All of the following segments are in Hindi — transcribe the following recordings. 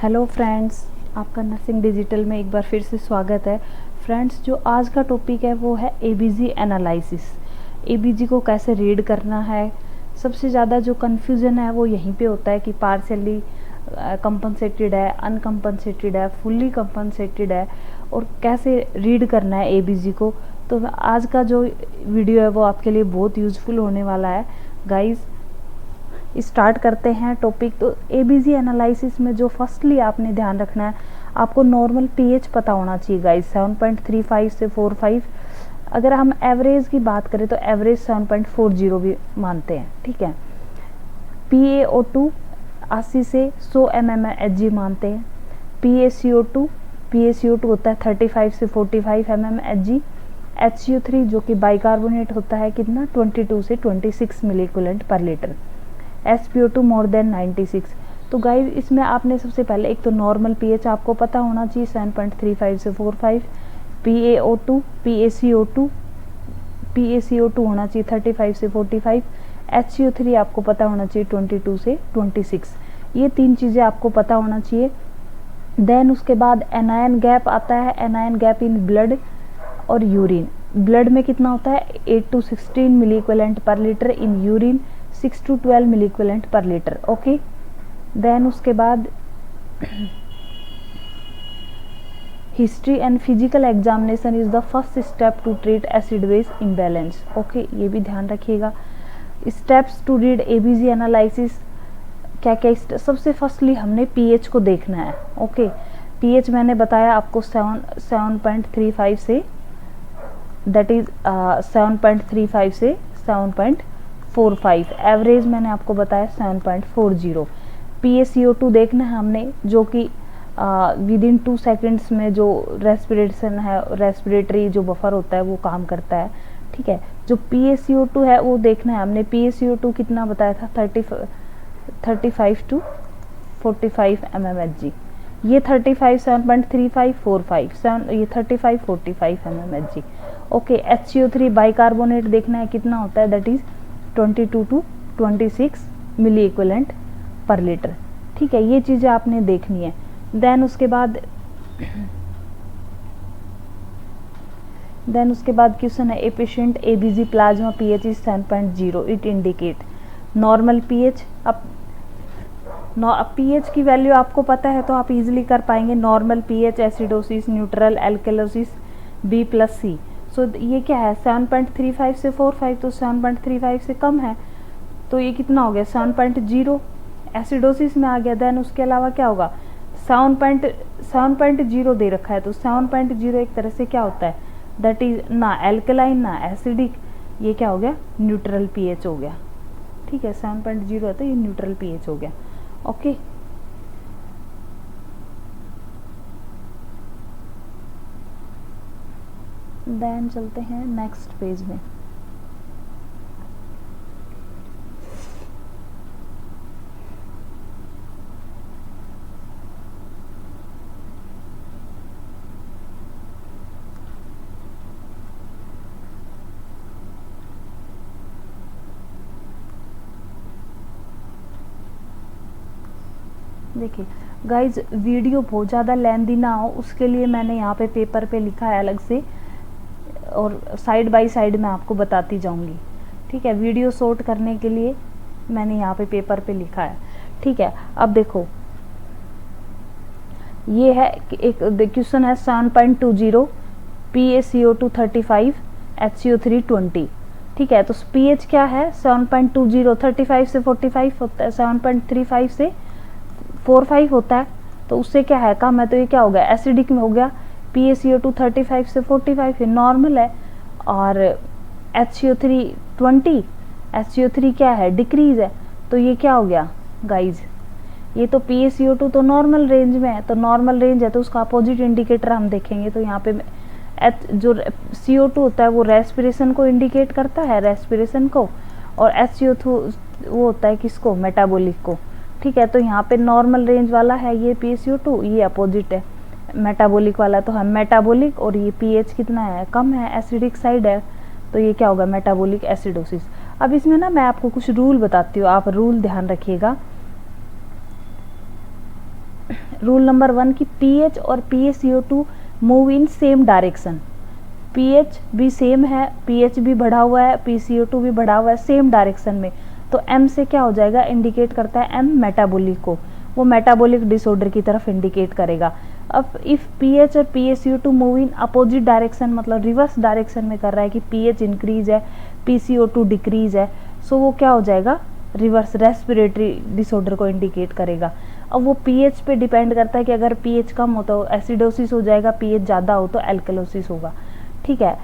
हेलो फ्रेंड्स, आपका नर्सिंग डिजिटल में एक बार फिर से स्वागत है। फ्रेंड्स, जो आज का टॉपिक है वो है एबीजी एनालिसिस। एबीजी को कैसे रीड करना है। सबसे ज़्यादा जो कन्फ्यूज़न है वो यहीं पे होता है कि पार्शियली कंपनसेटेड है, अनकम्पनसेटेड है, फुल्ली कंपनसेटेड है और कैसे रीड करना है एबीजी को। तो आज का जो वीडियो है वो आपके लिए बहुत यूज़फुल होने वाला है गाइज़। स्टार्ट करते हैं टॉपिक। तो एबीजी एनालिसिस में जो फर्स्टली आपने ध्यान रखना है, आपको नॉर्मल पीएच पता होना चाहिए गाइस, 7.35 से 45। अगर हम एवरेज की बात करें तो एवरेज 7.40 भी मानते हैं, ठीक है। PaO2 80 से 100 mmHg मानते हैं। PaCO2 होता है 35 से 45 mmHg। HCO3 जो कि बाइकार्बोनेट होता है कितना, 22 से 26 milliequivalent per litre. SpO2 more than 96। तो गाइस इसमें आपने सबसे पहले एक तो नॉर्मल पीएच आपको पता होना चाहिए 7.35 से 45। PaCO2 होना चाहिए 35 से 45। HCO3 आपको पता होना चाहिए 22 से 26। ये तीन चीज़ें आपको पता होना चाहिए। देन उसके बाद एनायन गैप आता है, एनायन गैप इन ब्लड और यूरिन। ब्लड में कितना होता है 8 to 16 milliequivalent per litre, in urine 6 to 12 milliequivalent per litre. Okay, then उसके बाद history and physical examination is the first step to treat acid base imbalance. Okay, ये भी ध्यान रखिएगा। Steps to read ABG analysis क्या क्या। सबसे फर्स्टली हमने पीएच को देखना है। ओके, पीएच मैंने बताया आपको 7.35 से, दैट इज 7.35 से 7.45। एवरेज मैंने आपको बताया 7.40। PaCO2 देखना है हमने, जो कि विद इन 2 सेकेंड्स में जो रेस्पिरेशन है, रेस्पिरेटरी जो बफर होता है वो काम करता है, ठीक है। जो PaCO2 है वो देखना है हमने। PaCO2 कितना बताया था, 35 to 45 mmHg। ये 35 7.35 45 7, ये 35 45 mmHg। ओके, HCO3 बाइकार्बोनेट देखना है कितना होता है, that is 22 to 26 milliequivalent per litre, ठीक है। ये चीज़ें आपने देखनी है। देन उसके बाद क्वेश्चन है, a patient ABG plasma pH is 7.0, it indicate normal pH. अब पीएच की वैल्यू आपको पता है तो आप इजीली कर पाएंगे। Normal pH, acidosis, neutral, alkalosis, B+C। सो ये क्या है 7.35 से 45, तो 7.35 से कम है तो ये कितना हो गया 7.0, एसिडोसिस में आ गया। देन उसके अलावा क्या होगा 7.0 दे रखा है, तो 7.0 एक तरह से क्या होता है, दैट इज ना एल्कलाइन ना एसिडिक, ये क्या हो गया न्यूट्रल पीएच हो गया, ठीक है। 7.0 है तो ये न्यूट्रल पीएच हो गया। ओके, देन चलते हैं नेक्स्ट पेज में। देखिए गाइज, वीडियो बहुत ज़्यादा लेंथी ना हो उसके लिए मैंने यहाँ पे पेपर पे लिखा है अलग से, और साइड बाय साइड मैं आपको बताती जाऊंगी, ठीक है। वीडियो शॉर्ट करने के लिए मैंने यहाँ पे पेपर पे लिखा है, ठीक है। अब देखो ये है एक क्वेश्चन है 7.20, PaCO2 35, HCO3 20, ठीक है। तो पीएच क्या है 7.20, 35 से 45 होता है, 7.35 से 45 होता है, तो उससे क्या है कम है, तो ये क्या हो गया एसिडिक में हो गया। PaCO2 35 से 45 ये नॉर्मल है, और HCO3 20, HCO3 क्या है डिक्रीज है, तो ये क्या हो गया गाइज, ये तो PaCO2 तो नॉर्मल रेंज में है, तो नॉर्मल रेंज है तो उसका अपोजिट इंडिकेटर हम देखेंगे। तो यहाँ पे जो CO2 होता है वो रेस्पिरेशन को इंडिकेट करता है, रेस्पिरेशन को, और HCO2 वो होता है किसको, मेटाबॉलिक को, ठीक है। तो यहाँ पे नॉर्मल रेंज वाला है ये PaCO2, ये अपोजिट है मेटाबॉलिक वाला, तो हम मेटाबॉलिक, और ये पीएच कितना है कम है, एसिडिक साइड है, तो ये क्या होगा मेटाबॉलिक एसिडोसिस। अब इसमें ना मैं आपको कुछ रूल बताती हूँ, आप रूल ध्यान रखिएगा। रूल नंबर 1 की पीएच और PaCO2 move in same direction. PH भी सेम है, पीएच भी बढ़ा हुआ है, PaCO2 भी बढ़ा हुआ है सेम डायरेक्शन में, तो M से क्या हो जाएगा, इंडिकेट करता है M मेटाबॉलिक को, वो मेटाबॉलिक डिसऑर्डर की तरफ इंडिकेट करेगा। अब इफ पीएच और PaCO2 move in opposite direction, मतलब रिवर्स डायरेक्शन में कर रहा है कि पीएच इंक्रीज है, PaCO2 डिक्रीज है, सो वो क्या हो जाएगा, रिवर्स रेस्पिरेटरी डिसऑर्डर को इंडिकेट करेगा। अब वो पीएच पे डिपेंड करता है कि अगर पीएच कम हो तो एसिडोसिस हो जाएगा, पीएच ज़्यादा हो तो एल्कलोसिस होगा। ठीक है,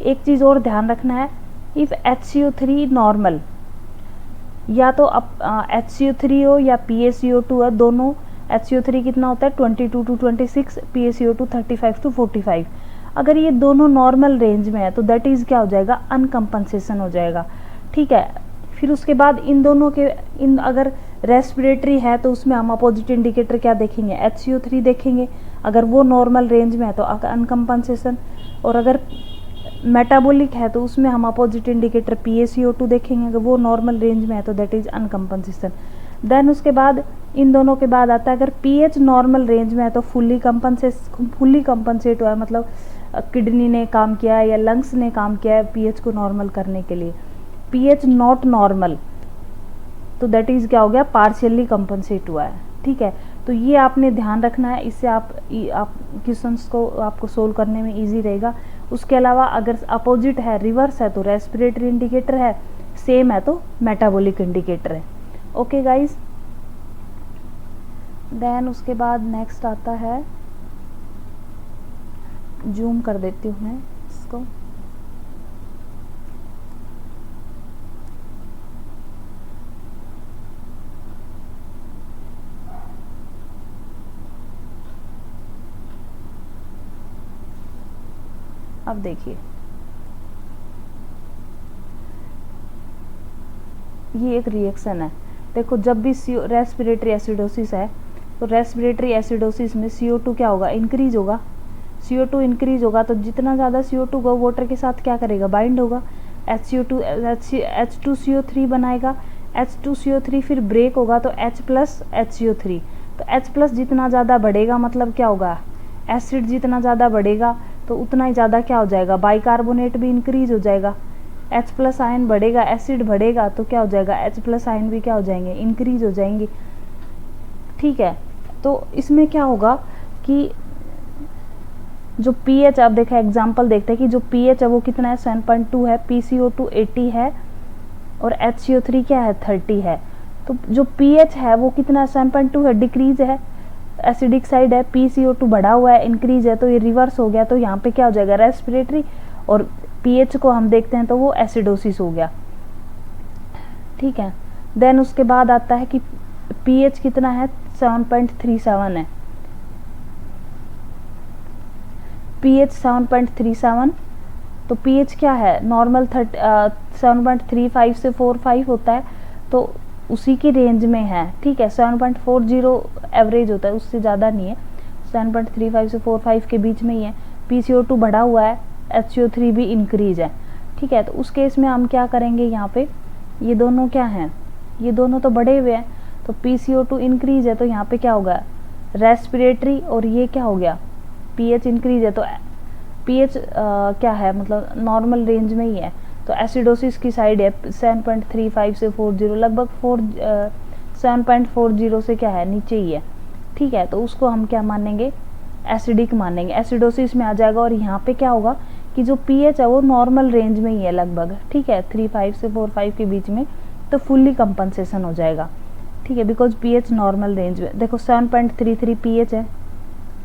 एक चीज़ और ध्यान रखना है, इफ़ HCO3 नॉर्मल, या तो HCO3 हो या PaCO2 हो, दोनों HCO3 कितना होता है 22 to 26, PaCO2 35 to 45, अगर ये दोनों नॉर्मल रेंज में है तो दैट इज़ क्या हो जाएगा, अनकम्पनसेशन हो जाएगा। ठीक है, फिर उसके बाद इन दोनों के अगर रेस्पिरेटरी है तो उसमें हम अपोजिट इंडिकेटर क्या देखेंगे, HCO3 देखेंगे, अगर वो नॉर्मल रेंज में है तो अनकम्पनसेशन, और अगर मेटाबॉलिक है तो उसमें हम अपोजिट इंडिकेटर PaCO2 देखेंगे, अगर वो नॉर्मल रेंज में है तो दैट इज अनकम्पनसेशन। देन उसके बाद इन दोनों के बाद आता है अगर पीएच नॉर्मल रेंज में है तो फुल्ली कंपनसेट हुआ है, मतलब किडनी ने काम किया है या लंग्स ने काम किया है पीएच को नॉर्मल करने के लिए। पीएच नॉट नॉर्मल तो दैट इज क्या हो गया, पार्शियली कंपनसेट हुआ है। ठीक है, तो ये आपने ध्यान रखना है, इससे आप क्वेश्चंस को आपको सोल्व करने में इजी रहेगा। उसके अलावा अगर अपोजिट है, रिवर्स है तो रेस्पिरेटरी इंडिकेटर है, सेम है तो मेटाबॉलिक इंडिकेटर है। ओके गाइस, देन उसके बाद नेक्स्ट आता है, जूम कर देती हूँ मैं इसको, अब देखिए ये एक रिएक्शन है। देखो जब भी रेस्पिरेटरी एसिडोसिस है तो रेस्पिरेटरी एसिडोसिस में CO2 क्या होगा, इंक्रीज होगा। CO2 इंक्रीज होगा तो जितना ज़्यादा CO2 होगा वाटर के साथ क्या करेगा, बाइंड होगा, H2CO3 बनाएगा, H2CO3 फिर ब्रेक होगा तो H प्लस HCO3, तो H प्लस जितना ज़्यादा बढ़ेगा मतलब क्या होगा, एसिड जितना ज़्यादा बढ़ेगा तो उतना ही ज़्यादा क्या हो जाएगा, बाइकार्बोनेट भी इंक्रीज हो जाएगा। H प्लस आयन बढ़ेगा, एसिड बढ़ेगा तो क्या हो जाएगा, H प्लस आयन भी क्या हो जाएंगे, इंक्रीज हो जाएंगे। ठीक है, तो इसमें क्या होगा कि जो pH, आप देखा एग्जांपल देखते हैं कि जो pH है वो कितना है, 7.2 है, PaCO2 80 है और HCO3 क्या है, 30 है। तो जो pH है वो कितना है, 7.2 है, डिक्रीज है, एसिडिक साइड है, PaCO2 बढ़ा हुआ है, इंक्रीज है, तो ये रिवर्स हो गया, तो यहाँ पे क्या हो जाएगा, रेस्पिरेटरी, और pH को हम देखते हैं तो वो एसिडोसिस हो गया। ठीक है, देन उसके बाद आता है कि pH कितना है, 7.37 है, pH 7.37, तो pH क्या है, नॉर्मल 7.35 से 45 होता है, तो उसी की रेंज में है। ठीक है, 7.40 एवरेज होता है, उससे ज़्यादा नहीं है, 7.35 से 45 के बीच में ही है। PaCO2 बढ़ा हुआ है, HCO3 भी इंक्रीज है। ठीक है, तो उस केस में हम क्या करेंगे, यहाँ पे ये दोनों क्या हैं, ये दोनों तो बढ़े हुए हैं, तो PaCO2 इंक्रीज है तो यहाँ पे क्या होगा, रेस्पिरेटरी, और ये क्या हो गया, pH इंक्रीज है तो pH क्या है, मतलब नॉर्मल रेंज में ही है, तो एसिडोसिस की साइड है, 7.35 से 40, लगभग 7.40 से क्या है, नीचे ही है। ठीक है, तो उसको हम क्या मानेंगे, एसिडिक मानेंगे, एसिडोसिस में आ जाएगा, और यहाँ पे क्या होगा कि जो pH है वो नॉर्मल रेंज में ही है लगभग। ठीक है, 35 से 45 के बीच में, तो फुल्ली कंपनसेशन हो जाएगा। ठीक है, बिकॉज pH नॉर्मल रेंज में, देखो 7.33 pH है,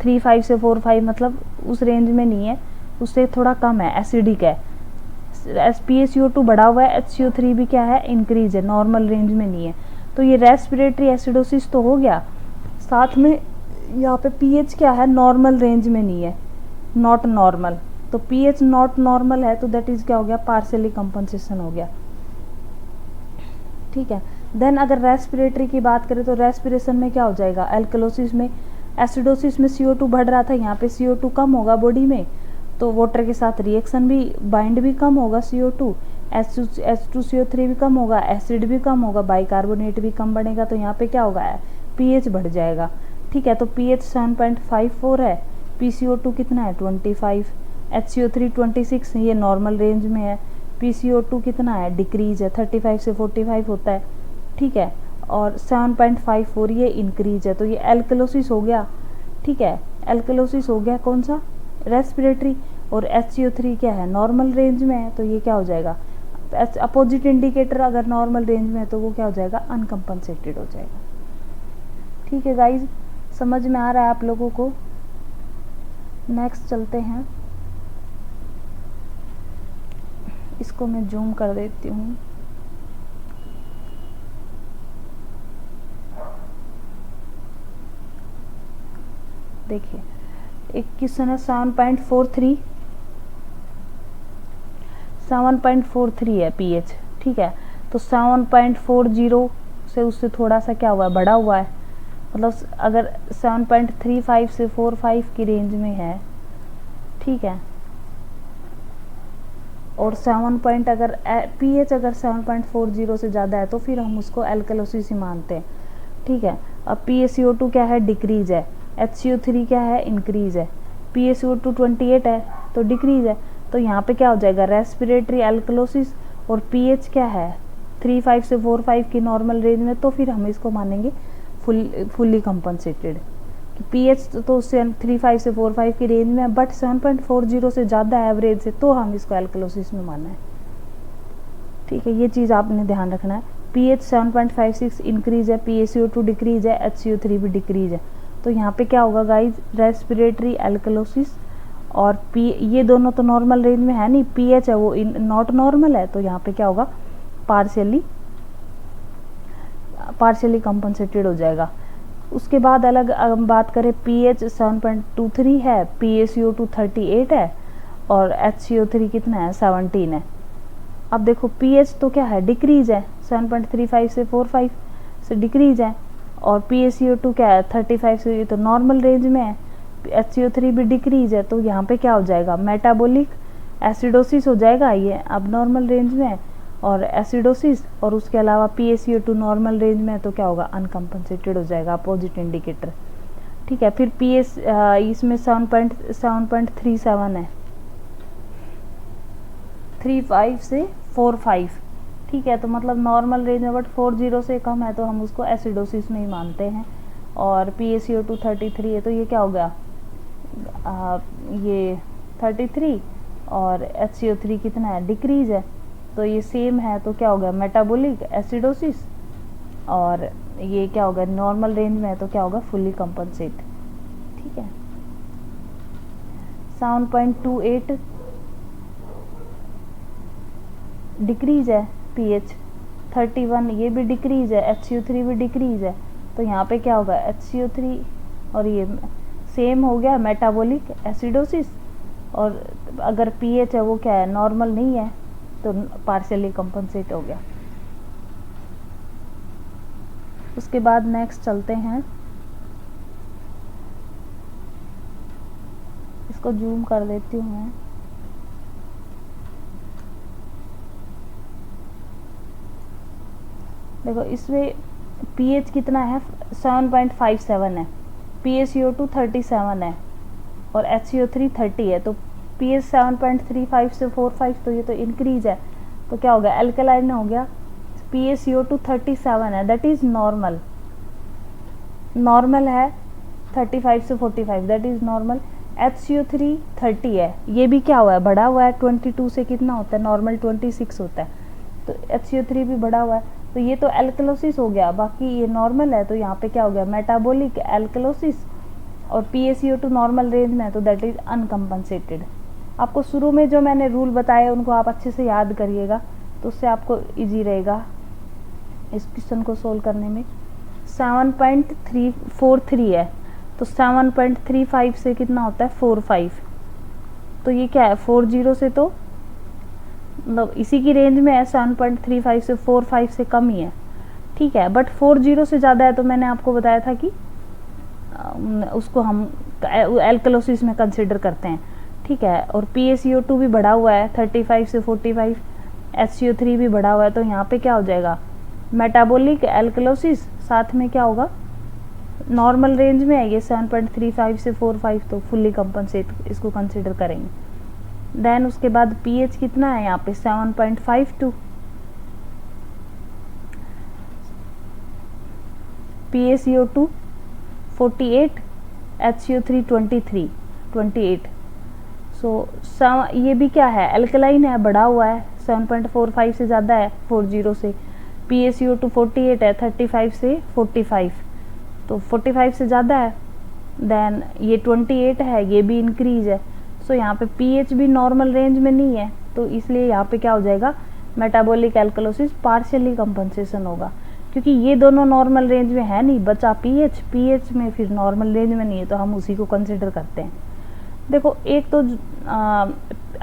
35 से 45 मतलब उस रेंज में नहीं है, उससे थोड़ा कम है, एसिडिक है। PaCO2 बढ़ा हुआ है, HCO3 भी क्या है, इंक्रीज है, नॉर्मल रेंज में नहीं है, तो ये रेस्पिरेटरी एसिडोसिस तो हो गया, साथ में यहाँ पे pH क्या है, नॉर्मल रेंज में नहीं है, नॉट नॉर्मल, तो pH नॉट नॉर्मल है तो दैट इज क्या हो गया, पार्शियली कंपनसेशन हो गया। ठीक है, देन अगर रेस्पिरेटरी की बात करें तो रेस्पिरेशन में क्या हो जाएगा, एल्कलोसिस में, एसिडोसिस में CO2 बढ़ रहा था, यहाँ पे CO2 कम होगा बॉडी में, तो वाटर के साथ रिएक्शन भी, बाइंड भी कम होगा, CO2, H2CO3 भी कम होगा, एसिड भी कम होगा, बाइकार्बोनेट भी कम बनेगा, तो यहाँ पे क्या होगा, pH बढ़ जाएगा। ठीक है, तो pH 7.54 है, PCO2 कितना है 25, HCO3 26, ये नॉर्मल रेंज में है, PCO2 कितना है डिक्रीज है, 35 से 45 होता है, ठीक है, और 7.54 ये इंक्रीज है, तो ये एल्कलोसिस हो गया, ठीक है, एल्कलोसिस हो गया कौन सा रेस्पिरेटरी, और HCO3 क्या है नॉर्मल रेंज में है, तो ये क्या हो जाएगा अपोजिट इंडिकेटर अगर नॉर्मल रेंज में है तो वो क्या हो जाएगा अनकम्पनसेटेड हो जाएगा। ठीक है गाइज, समझ में आ रहा है आप लोगों को। नेक्स्ट चलते हैं, इसको मैं जूम कर देती हूँ। देखिए एक क्वेश्चन है 7.43 है pH, ठीक है, तो 7.40 से उससे थोड़ा सा क्या हुआ है बढ़ा हुआ है, मतलब अगर 7.35 से 45 की रेंज में है, ठीक है, और 7 अगर pH अगर 7.40 से ज़्यादा है तो फिर हम उसको एल्कलोसिस ही मानते हैं, ठीक है। अब PaCO2 क्या है डिक्रीज है, HCO3 क्या है इंक्रीज है, PaCO2 28 है तो डिक्रीज है, तो यहाँ पे क्या हो जाएगा रेस्पिरेटरी एल्कलोसिस, और pH क्या है 35 से 45 की नॉर्मल रेंज में, तो फिर हम इसको मानेंगे फुल्ली कंपनसेटेड। pH तो उससे 35 से 45 की रेंज में है, बट 7.40 से ज़्यादा एवरेज से, तो हम इसको एल्कलोसिस में माना है, ठीक है, ये चीज़ आपने ध्यान रखना है। pH 7.56 इंक्रीज है, PaCO2 डिक्रीज है, HCO3 भी डिक्रीज है, तो यहाँ पे क्या होगा गाइज रेस्पिरेटरी एल्कलोसिस, और ये दोनों तो नॉर्मल रेंज में है नहीं, pH है वो नॉट नॉर्मल है, तो यहाँ पे क्या होगा पार्शियली कंपनसेटेड हो जाएगा। उसके बाद अलग बात करें, pH 7.23 है, PaCO2 38 है, और HCO3 कितना है 17 है। अब देखो pH तो क्या है डिक्रीज है, 7.35 से 45 से डिक्रीज है, और PaCO2 क्या है 35 से, ये तो नॉर्मल रेंज में है, HCO3 भी डिक्रीज है, तो यहाँ पे क्या हो जाएगा मेटाबॉलिक एसिडोसिस हो जाएगा, ये अब नॉर्मल रेंज में है, और एसिडोसिस, और उसके अलावा PaCO2 नॉर्मल रेंज में है, तो क्या होगा अनकम्पनसेटेड हो जाएगा अपोजिट इंडिकेटर, ठीक है। फिर pH इसमें 7.37 है, 35 से 45, ठीक है, तो मतलब नॉर्मल रेंज में, बट 40 से कम है तो हम उसको एसिडोसिस में ही मानते हैं, और PaCO2 33 है, तो ये क्या हो गया ये 33, और HCO3 कितना है डिक्रीज है, तो ये सेम है, तो क्या हो गया मेटाबॉलिक एसिडोसिस, और ये क्या होगा नॉर्मल रेंज में है, तो क्या होगा फुल्ली कंपनसेट, ठीक है। 7.28 डिक्रीज है, pH 31 ये भी डिक्रीज है, HCO3 भी डिक्रीज है, तो यहाँ पे क्या होगा HCO3 और ये सेम हो गया मेटाबॉलिक एसिडोसिस, और अगर pH है वो क्या है नॉर्मल नहीं है, तो पार्शियली कंपनसेट हो गया। उसके बाद नेक्स्ट चलते हैं, इसको जूम कर देती हूँ मैं। देखो इसमें pH कितना है 7.57 है, PaCO2 37 है, और HCO3 30 है, तो pH 7.35 से 45, तो ये तो इंक्रीज है, तो क्या हो गया एल्कलाइन हो गया। PaCO2 37 है, दैट इज नॉर्मल, नॉर्मल है 35 से 45, दैट इज नॉर्मल। HCO3 30 है, ये भी क्या हुआ है बढ़ा हुआ है, 22 से कितना होता है नॉर्मल 26 होता है, तो HCO3 भी बढ़ा हुआ है, तो ये तो एल्कलोसिस हो गया, बाकी ये नॉर्मल है, तो यहाँ पे क्या हो गया मेटाबॉलिक एल्कलोसिस, और PaCO2 नॉर्मल रेंज में है, तो दैट इज अनकम्पनसेटेड। आपको शुरू में जो मैंने रूल बताए उनको आप अच्छे से याद करिएगा, तो उससे आपको इजी रहेगा इस क्वेश्चन को सोल्व करने में। 7.343 है, तो 7.35 से कितना होता है 45, तो ये क्या है 40 से, तो मतलब इसी की रेंज में है, 7.35 से 45 से कम ही है, ठीक है, बट 40 से ज़्यादा है, तो मैंने आपको बताया था कि उसको हम एल्कलोसिस में कंसिडर करते हैं, ठीक है। और PaCO2 भी बढ़ा हुआ है 35 से 45, HCO3 भी बढ़ा हुआ है, तो यहाँ पे क्या हो जाएगा मेटाबॉलिक एल्कलोसिस, साथ में क्या होगा नॉर्मल रेंज में है ये 7.35 से 45, तो फुल्ली कंपनसेट इसको कंसिडर करेंगे। देन उसके बाद पीएच कितना है यहाँ पे 7.52, PaCO2 48, HCO3 28। सो ये भी क्या है, एल्कलाइन है, बढ़ा हुआ है, 7.45 से ज़्यादा है 40 से। PaCO2 48 है 35 से 45, तो 45 से ज़्यादा है। देन ये 28 है, ये भी इंक्रीज है। सो यहाँ पे पीएच भी नॉर्मल रेंज में नहीं है, तो इसलिए यहाँ पे क्या हो जाएगा, मेटाबॉलिक एल्कलोसिस पार्शियली कंपनसेशन होगा, क्योंकि ये दोनों नॉर्मल रेंज में है नहीं, बचा पीएच में फिर नॉर्मल रेंज में नहीं है, तो हम उसी को कंसिडर करते हैं। देखो एक तो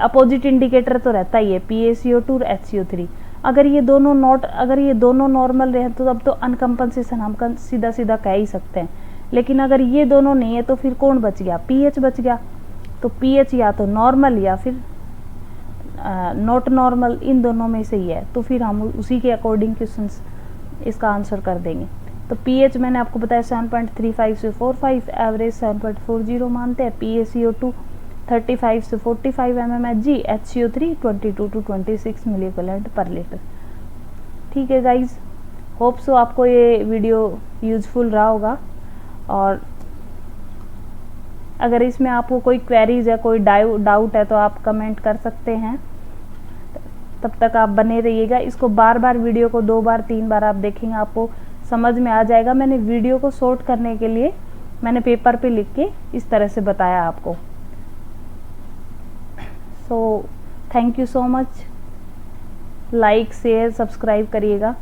अपोजिट इंडिकेटर तो रहता ही है, PaCO2 और HCO3। अगर ये दोनों नॉर्मल रहे तो तब तो अनकम्पनसेशन हम सीधा सीधा कह ही सकते हैं, लेकिन अगर ये दोनों नहीं है तो फिर कौन बच गया, पीएच बच गया। तो पीएच या तो नॉर्मल या फिर नॉट नॉर्मल, इन दोनों में से ही है, तो फिर हम उसी के अकॉर्डिंग क्वेश्चंस इसका आंसर कर देंगे। तो पीएच मैंने आपको बताया 7.35 से 45, एवरेज 7.40 मानते हैं, PaCO2 35 से 45 mmHg, HCO3 22 to 26 milliequivalent per litre. ठीक है गाइज, होप सो आपको ये वीडियो यूजफुल रहा होगा, और अगर इसमें आपको कोई क्वेरीज है, कोई डाउट है तो आप कमेंट कर सकते हैं। तब तक आप बने रहिएगा, इसको बार बार वीडियो को 2 बार 3 बार आप देखेंगे, आपको समझ में आ जाएगा। मैंने वीडियो को शॉर्ट करने के लिए मैंने पेपर पे लिख के इस तरह से बताया आपको। So thank you so much, like share subscribe करिएगा।